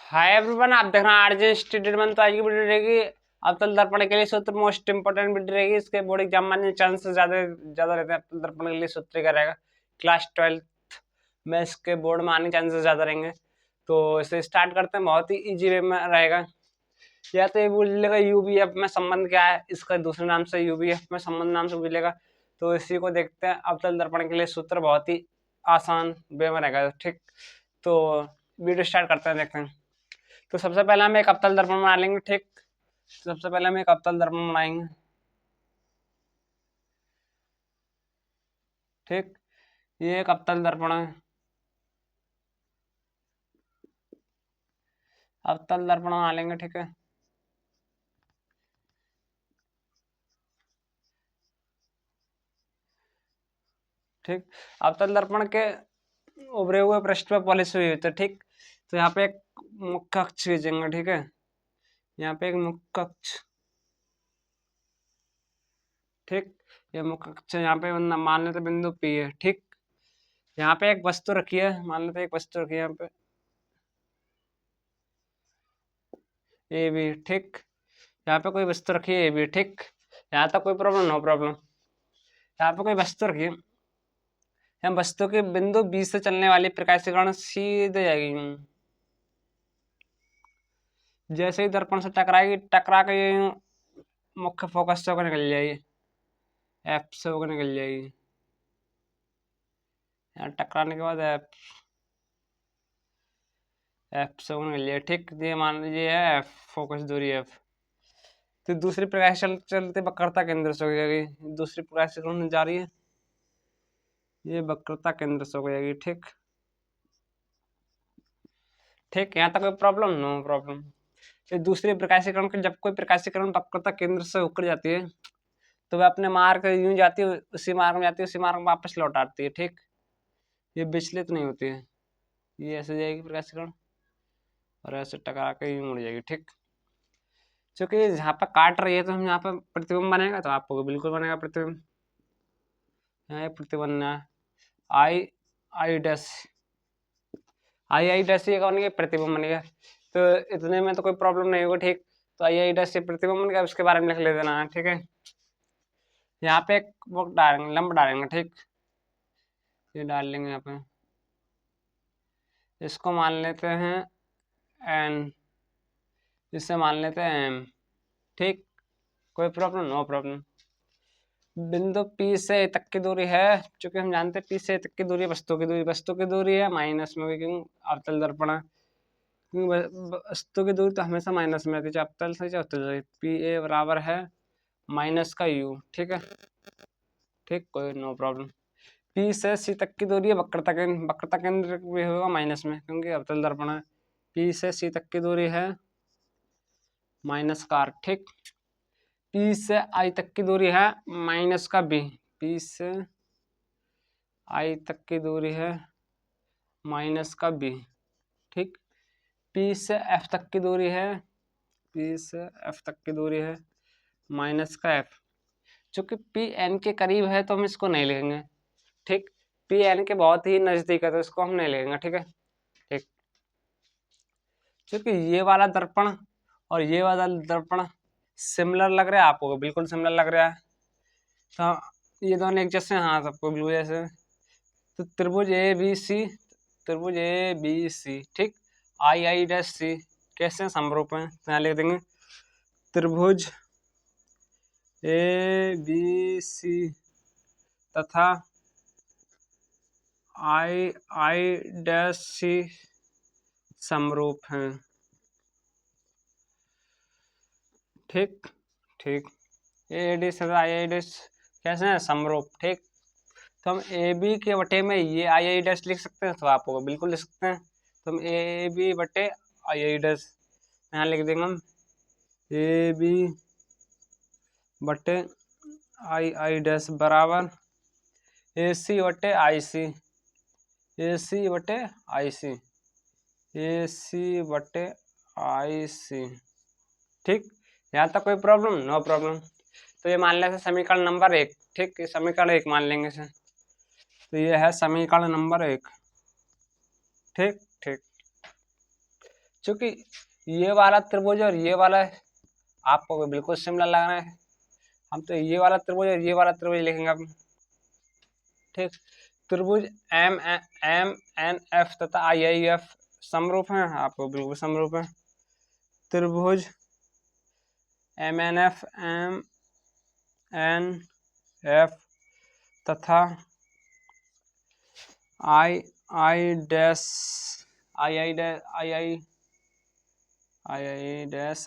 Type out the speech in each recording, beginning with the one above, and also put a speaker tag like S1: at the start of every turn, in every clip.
S1: Hi everyone, आप देख रहे हैं आरजे स्टूडेंट। तो आज की वीडियो रहेगी अवतल दर्पण के लिए सूत्र, मोस्ट इंपोर्टेंट वीडियो रहेगी। इसके बोर्ड एग्जाम में आने चांसेस ज्यादा रहते हैं। अवतल दर्पण के लिए सूत्र क्या रहेगा, क्लास 12th में इसके बोर्ड में आने चांसेस ज्यादा रहेंगे। तो इसे स्टार्ट करते हैं, बहुत ही इजी वे में रहेगा। या तो ये बोल लेगा यूबीएफ में संबंध क्या है, इसका दूसरे नाम से यूबीएफ में संबंध नाम से बोलेगा। तो इसी को देखते हैं। अवतल दर्पण के लिए सूत्र बहुत ही आसान वे में रहेगा। ठीक, तो वीडियो स्टार्ट करते हैं, देखते हैं। तो सबसे पहले हम एक अवतल दर्पण बना लेंगे। ठीक, सबसे पहले हम एक अवतल दर्पण बनाएंगे। ठीक, ये एक अवतल दर्पण है। अवतल दर्पण बना लेंगे। ठीक है, ठीक। अवतल दर्पण के उभरे हुए पृष्ठ पे पॉलिश हुई होती है। ठीक, तो यहाँ पे एक मुख्य अक्ष खींचेंगे। ठीक है, यहाँ पे एक मुख्य अक्ष। ठीक, ये मुख्य अक्ष यहाँ पे मान लेते बिंदु पी है। ठीक, यहाँ पे एक वस्तु रखी है, मान लेते एक वस्तु रखी है यहाँ पे ए बी। ठीक, यहाँ पे कोई वस्तु रखी है ए बी। ठीक, यहाँ तक कोई प्रॉब्लम, नो प्रॉब्लम। यहाँ पे कोई वस्तु रखी है, हम वस्तु के बिंदु बी से चलने वाली प्रकाश की किरण सीधे जाएगी। जैसे ही दर्पण से टकराएगी, टकरा के ये मुख्य फोकस से होकर निकल जाएगी, एफ से होकर निकल जाएगी। यहाँ टकराने के बाद एफ से होकर निकल जाएगी। ठीक, ये मान लीजिए है एफ, फोकस दूरी एफ। तो दूसरी प्रकाश चलते वक्रता केंद्र से हो जाएगी। दूसरी प्रकाश की किरण जा रही है, ये वक्रता केंद्र से हो जाएगी। ठीक, ठीक, यहाँ तक कोई प्रॉब्लम, नो प्रॉब्लम। ये दूसरी प्रकाशीकरण की, जब कोई प्रकाशीकरण वक्रता केंद्र से होकर जाती है तो वह अपने मार्ग यूं जाती है, उसी मार्ग में जाती है, उसी मार्ग में वापस लौट आती है। ठीक, ये विचलित नहीं होती है, ये ऐसे जाएगी प्रकाशीकरण और ऐसे टकरा के यूं मुड़ जाएगी। ठीक, क्योंकि यहाँ पर काट रही है तो हम यहाँ पर प्रतिबिंब बनेगा, तो आपको बिल्कुल बनेगा प्रतिबिंब। यहाँ प्रतिबिंब आई आई डैश, आई डैश ये कौन है, प्रतिबिंब बनेगा। तो इतने में तो कोई प्रॉब्लम नहीं होगा। ठीक, तो आई डैश से प्रतिबिंब बनेगा, उसके बारे में लिख ले देना है। ठीक है, यहाँ पे एक वो डालेंगे, लंब डालेंगे। ठीक, ये डाल लेंगे यहाँ पे, इसको मान लेते हैं एन, इससे मान लेते हैं एम। ठीक, कोई प्रॉब्लम, नो प्रॉब्लम। बिंदु P से A तक की दूरी है, क्योंकि हम जानते हैं P से A तक की दूरी वस्तु की दूरी, वस्तु की दूरी है माइनस में, क्योंकि अवतल दर्पण है। वस्तु की दूरी तो हमेशा माइनस में आती है, चाहे अवतल से चाहे अवतल से। पी ए बराबर है माइनस का यू। ठीक है, ठीक, कोई नो प्रॉब्लम। पी से सी तक की दूरी है वक्रता केंद्र, वक्रता केंद्र भी होगा माइनस में, क्योंकि अवतल दर्पण है। पी से सी तक की दूरी है माइनस का आर। ठीक, पी से आई तक की दूरी है माइनस का बी, पी से आई तक की दूरी है माइनस का बी। ठीक, पी से एफ तक की दूरी है, पी से एफ तक की दूरी है माइनस का एफ। चूंकि पी एन के करीब है तो हम इसको नहीं लिखेंगे। ठीक, पी एन के बहुत ही नजदीक है तो इसको हम नहीं लिखेंगे। ठीक है, ठीक, क्योंकि ये वाला दर्पण और ये वाला दर्पण सिमिलर लग रहा है आपको, बिल्कुल सिमिलर लग रहा है। तो ये दोनों एक जैसे, हाँ सबको बिल्कुल जैसे। तो त्रिभुज ए बी सी, त्रिभुज ए बी सी। ठीक, आई आई डैश सी कैसे समरूप हैं, तो यहाँ लिख देंगे त्रिभुज ए बी सी तथा आई आई डैश सी समरूप हैं। ठीक, ठीक, ए डी से आई आई डैश कैसे हैं, समरूप। ठीक, तो हम ए बी के बटे में ये आई आई डैश लिख सकते हैं, तो आप बिल्कुल लिख सकते हैं। तो हम ए बी बटे आई आई डैश यहाँ लिख देंगे हम, ए बी बटे आई आई डैश बराबर ए सी बटे आई सी, ए सी बटे आई सी, ए सी बटे आई सी। ठीक, यहाँ तक कोई प्रॉब्लम, नो प्रॉब्लम। तो ये मान लेते हैं समीकरण नंबर 1। ठीक, समीकरण 1 मान लेंगे इसे, तो ये है समीकरण नंबर 1। ठीक, ठीक, चूंकि ये वाला त्रिभुज और ये वाला आपको बिल्कुल सिमिलर लग रहा है, हम तो ये वाला त्रिभुज और ये वाला त्रिभुज लिखेंगे अब। ठीक, त्रिभुज एम एम एन एफ तथा आई आई एफ समरूप हैं, आपको बिल्कुल समरूप है। त्रिभुज एम एन एफ तथा आई आई डैश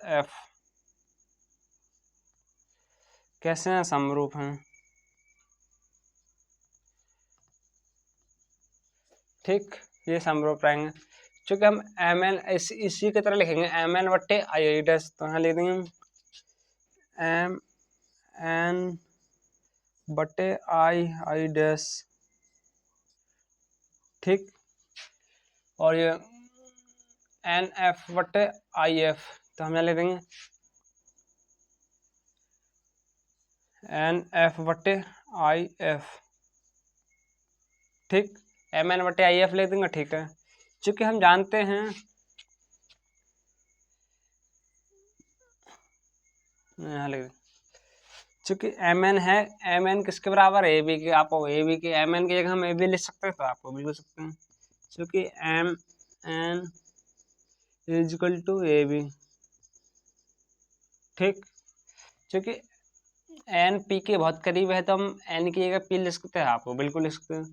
S1: एफ कैसे हैं, समरूप हैं। ठीक, ये समरूप रहेंगे। चूंकि हम एम एन इसी की तरह लिखेंगे एम एन बट्टे आई आई डैश, तो यहाँ लिख देंगे एम एन बटे आई आई डैश। ठीक, और ये एन एफ बटे आई एफ, तो हम यहाँ लिख देंगे एन एफ बटे आई एफ। ठीक, एम एन बटे आई एफ लिख देंगे। ठीक है, चूंकि हम जानते हैं यहाँ लिख, चूंकि एम एन है, एम एन किसके बराबर है, ए बी के। आपको ए बी के, एम एन की जगह हम ए बी लिख सकते हैं, तो आपको भी लिख सकते हैं। चूंकि M N is equal to A B. ठीक, चूंकि एन पी के बहुत करीब है, तो हम एन की जगह पी लिख सकते हैं, आपको बिल्कुल लिख सकते हैं।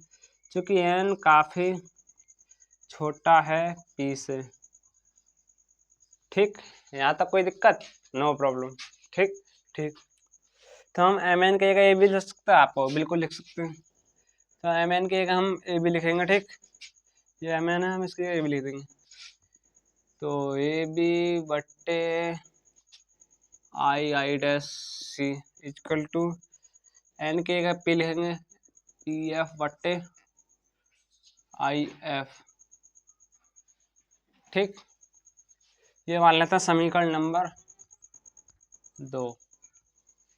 S1: चूंकि एन काफ़ी छोटा है पी से। ठीक, यहाँ तक कोई दिक्कत, नो प्रॉब्लम। ठीक ठीक, तो हम एम एन की जगह ए बी लिख सकते हैं, आपको बिल्कुल लिख सकते हैं। तो एम एन की जगह हम ए बी लिखेंगे। ठीक, ये एम एन है, हम इसकी ए बी लिख देंगे। तो ए बी बट्टे I I dash C equal to N की जगह पी लिखेंगे, पी एफ बट्टे आई एफ। ठीक, ये मान लेते हैं समीकरण नंबर 2।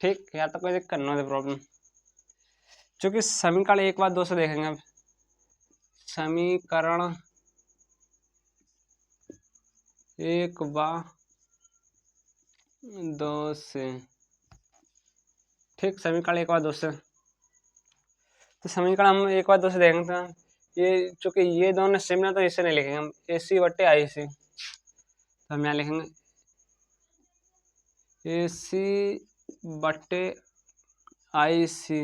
S1: ठीक, यहाँ तक कोई दिक्कत नो प्रॉब्लम। चूंकि समीकरण 1 बार 2 से देखेंगे अब। समीकरण 1 बार 2 से। ठीक, समीकरण 1 बार 2 से, तो समीकरण हम 1 बार 2 से देखेंगे। तो ये चूंकि ये दोनों सिमिलर, तो इसे नहीं लिखेंगे हम, ए सी बट्टे आई सी। तो हम यहाँ लिखेंगे ए सी बट्टे आई सी,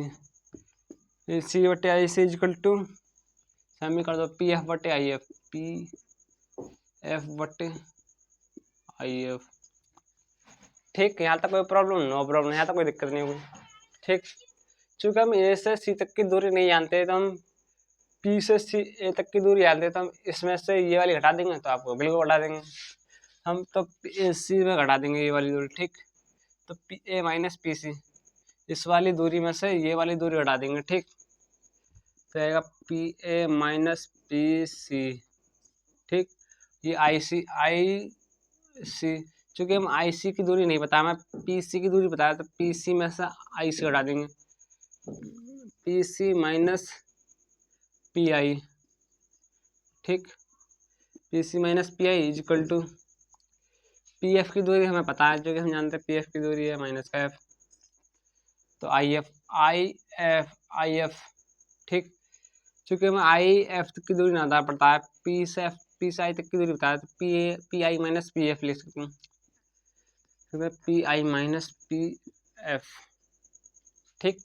S1: ए सी बट्टे आई सी इक्वल टू समीकरण दो पी एफ बट्टे आई एफ, पी एफ बट्टे आई एफ। ठीक, यहाँ तक कोई प्रॉब्लम, नो प्रॉब्लम, यहाँ तक कोई दिक्कत नहीं होगी। ठीक, चूंकि हम ए से सी तक की दूरी नहीं जानते, तो हम पी से सी ए तक की दूरी जानते हैं, तो हम इसमें से ये वाली घटा देंगे, तो आपको बिल्कुल घटा देंगे। हम तो ए सी में घटा देंगे ये वाली दूरी। ठीक, तो P A minus P C, इस वाली दूरी में से ये वाली दूरी घटा देंगे। ठीक, तो आएगा P A minus P C. ठीक, ये आई सी, चूंकि हम आई सी की दूरी नहीं बताया, मैं पी सी की दूरी बताया, तो पी सी में से आई सी घटा देंगे, P C minus P I. ठीक, P C minus P I is equal to P F की दूरी हमें पता है, जो कि हम जानते हैं पी एफ की दूरी है माइनस का एफ, तो आई एफ। ठीक, चूंकि हमें आई एफ तक की दूरी ना पड़ता है, पी से आई तक की दूरी बताया, तो P I minus P F लिख सकते हैं, P I minus P F. ठीक,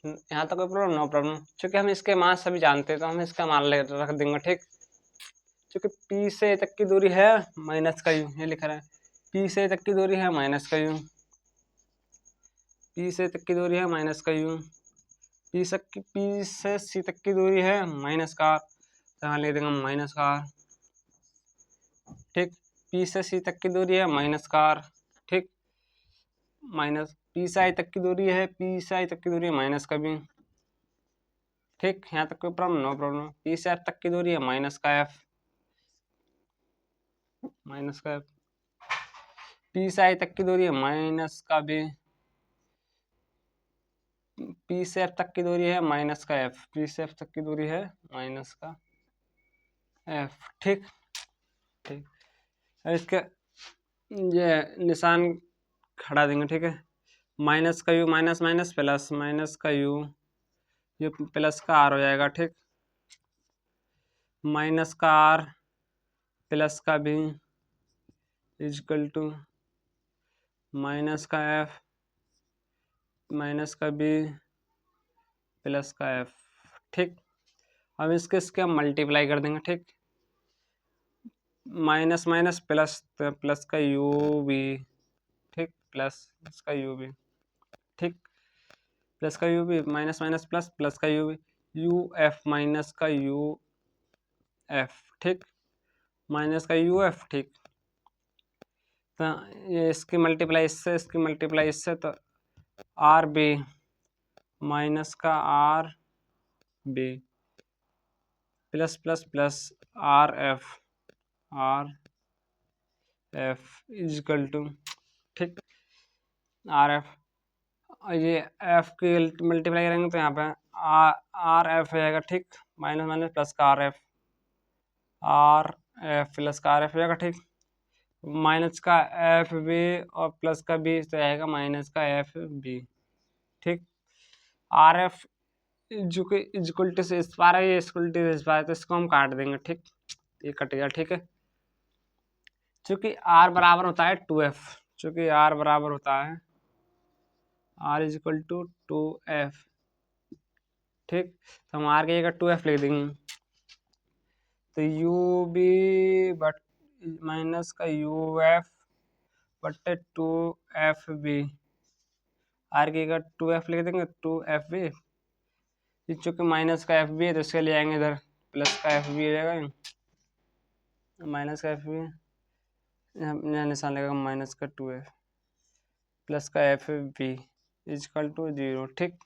S1: यहाँ तक कोई प्रॉब्लम, नो प्रॉब्लम। चूंकि हम इसके मान सभी जानते हैं, तो हम इसका मान रख देंगे। ठीक, चूंकि पी से तक की दूरी है माइनस का यू, ये लिख रहा है पी से तक की दूरी है माइनस का यू, पी से तक की दूरी है माइनस का यू, पी से सी तक की दूरी है माइनस का, तो यहाँ लिख देंगे माइनस का। ठीक, पी से सी तक की दूरी है माइनस का। ठीक, माइनस पी से आई तक की दूरी है, पी से आई तक की दूरी है माइनस का भी। ठीक, यहाँ तक कोई प्रॉब्लम, नो प्रॉब्लम। पी से एफ तक की दूरी है माइनस का एफ, माइनस का एफ। पी से आई तक की दूरी है माइनस का भी, पी से एफ तक की दूरी है माइनस का एफ, पी से एफ तक की दूरी है माइनस का एफ। ठीक ठीक, इसके ये निशान खड़ा देंगे, ठीक है। माइनस का U minus minus plus, minus का यू ये प्लस का आर हो जाएगा, ठीक। माइनस का आर प्लस का बी इजकल टू माइनस का एफ माइनस का बी प्लस का एफ, ठीक। अब इसके हम मल्टीप्लाई कर देंगे, ठीक। माइनस माइनस प्लस, तो प्लस का यू बी, ठीक, प्लस इसका यू बी, ठीक। प्लस का U B minus minus plus, plus का U B U F minus का यू एफ, ठीक। माइनस का यू एफ, ठीक। तो ये इसकी मल्टीप्लाई इससे, इसकी मल्टीप्लाई इससे, तो आर बी माइनस का R B plus plus plus R F is equal to, ठीक, आर एफ। ये एफ की मल्टीप्लाई करेंगे तो यहाँ पे आर एफ हो जाएगा, ठीक। माइनस माइनस प्लस का आर एफ प्लस का आर एफ हो जाएगा, ठीक। माइनस का एफ बी और प्लस का बी तो आएगा माइनस का एफ बी, ठीक। आर एफ जो कि इक्वल टू से इस पार है, ये इक्वल टू इस पार है, तो इसको हम काट देंगे, ठीक। ये कट गया, ठीक है। चूंकि आर बराबर होता है 2f, चूंकि आर बराबर होता है are is equal to 2f, ठीक। तो हम आर की जगह 2f लिख देंगे, तो यू बी बट माइनस का यू एफ बटे 2f बी, आर की जगह 2f लिख देंगे, 2f बी। चूंकि माइनस का एफ बी है तो इसके लिए आएंगे इधर प्लस का एफ बी हो जाएगा, माइनस का एफ बी यहाँ निशान लगेगा माइनस का 2f प्लस का एफ बी इजकल टू 0, ठीक।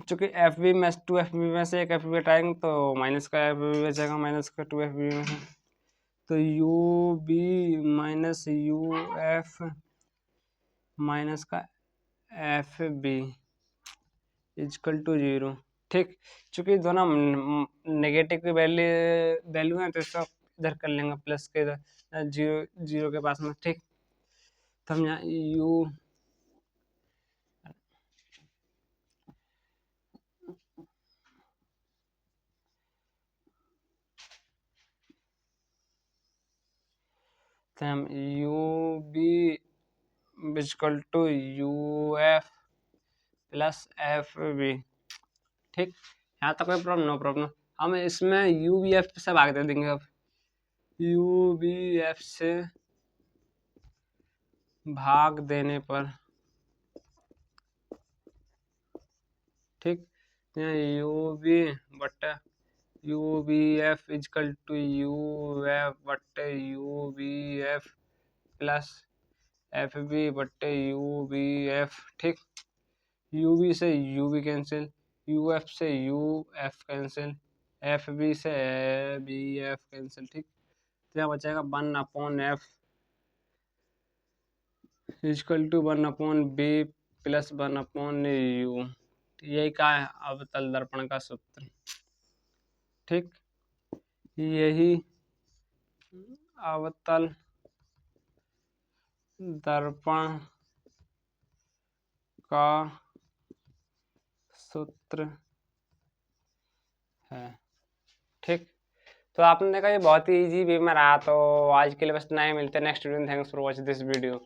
S1: चूंकि एफ बी में 2f बी में से एक एफ बी हटाएंगे तो माइनस का एफ बी बचेगा, माइनस का 2f बी में से, तो U B minus U F minus का एफ बी इजकल टू 0, ठीक। चूंकि दोनों नेगेटिव की वैल्यू है तो इसको इधर कर लेंगे प्लस के इधर जीरो के पास में, ठीक। तो हम यहाँ यू तो हम U B is equal to U F plus F B, ठीक। यहाँ तक कोई प्रॉब्लम, नो प्रॉब्लम। हम इसमें यू बी एफ से भाग दे देंगे, अब यू बी एफ से भाग देने पर, ठीक, यू बी बटे U B F is equal to U F बटे U B F plus F B बटे यू बी एफ, ठीक। यू बी से U B cancel, U F से U F cancel, F B से बी एफ कैंसिल, ठीक। तो यहाँ बचेगा 1/f is equal to 1/b plus 1/u, यही का है अवतल दर्पण का सूत्र, ठीक। यही अवतल दर्पण का सूत्र है, ठीक। तो आपने देखा ये बहुत ही इजी वे में रहा, तो आज के लिए बस इतना ही, मिलते हैं नेक्स्ट वीडियो में। Thanks for watching this video.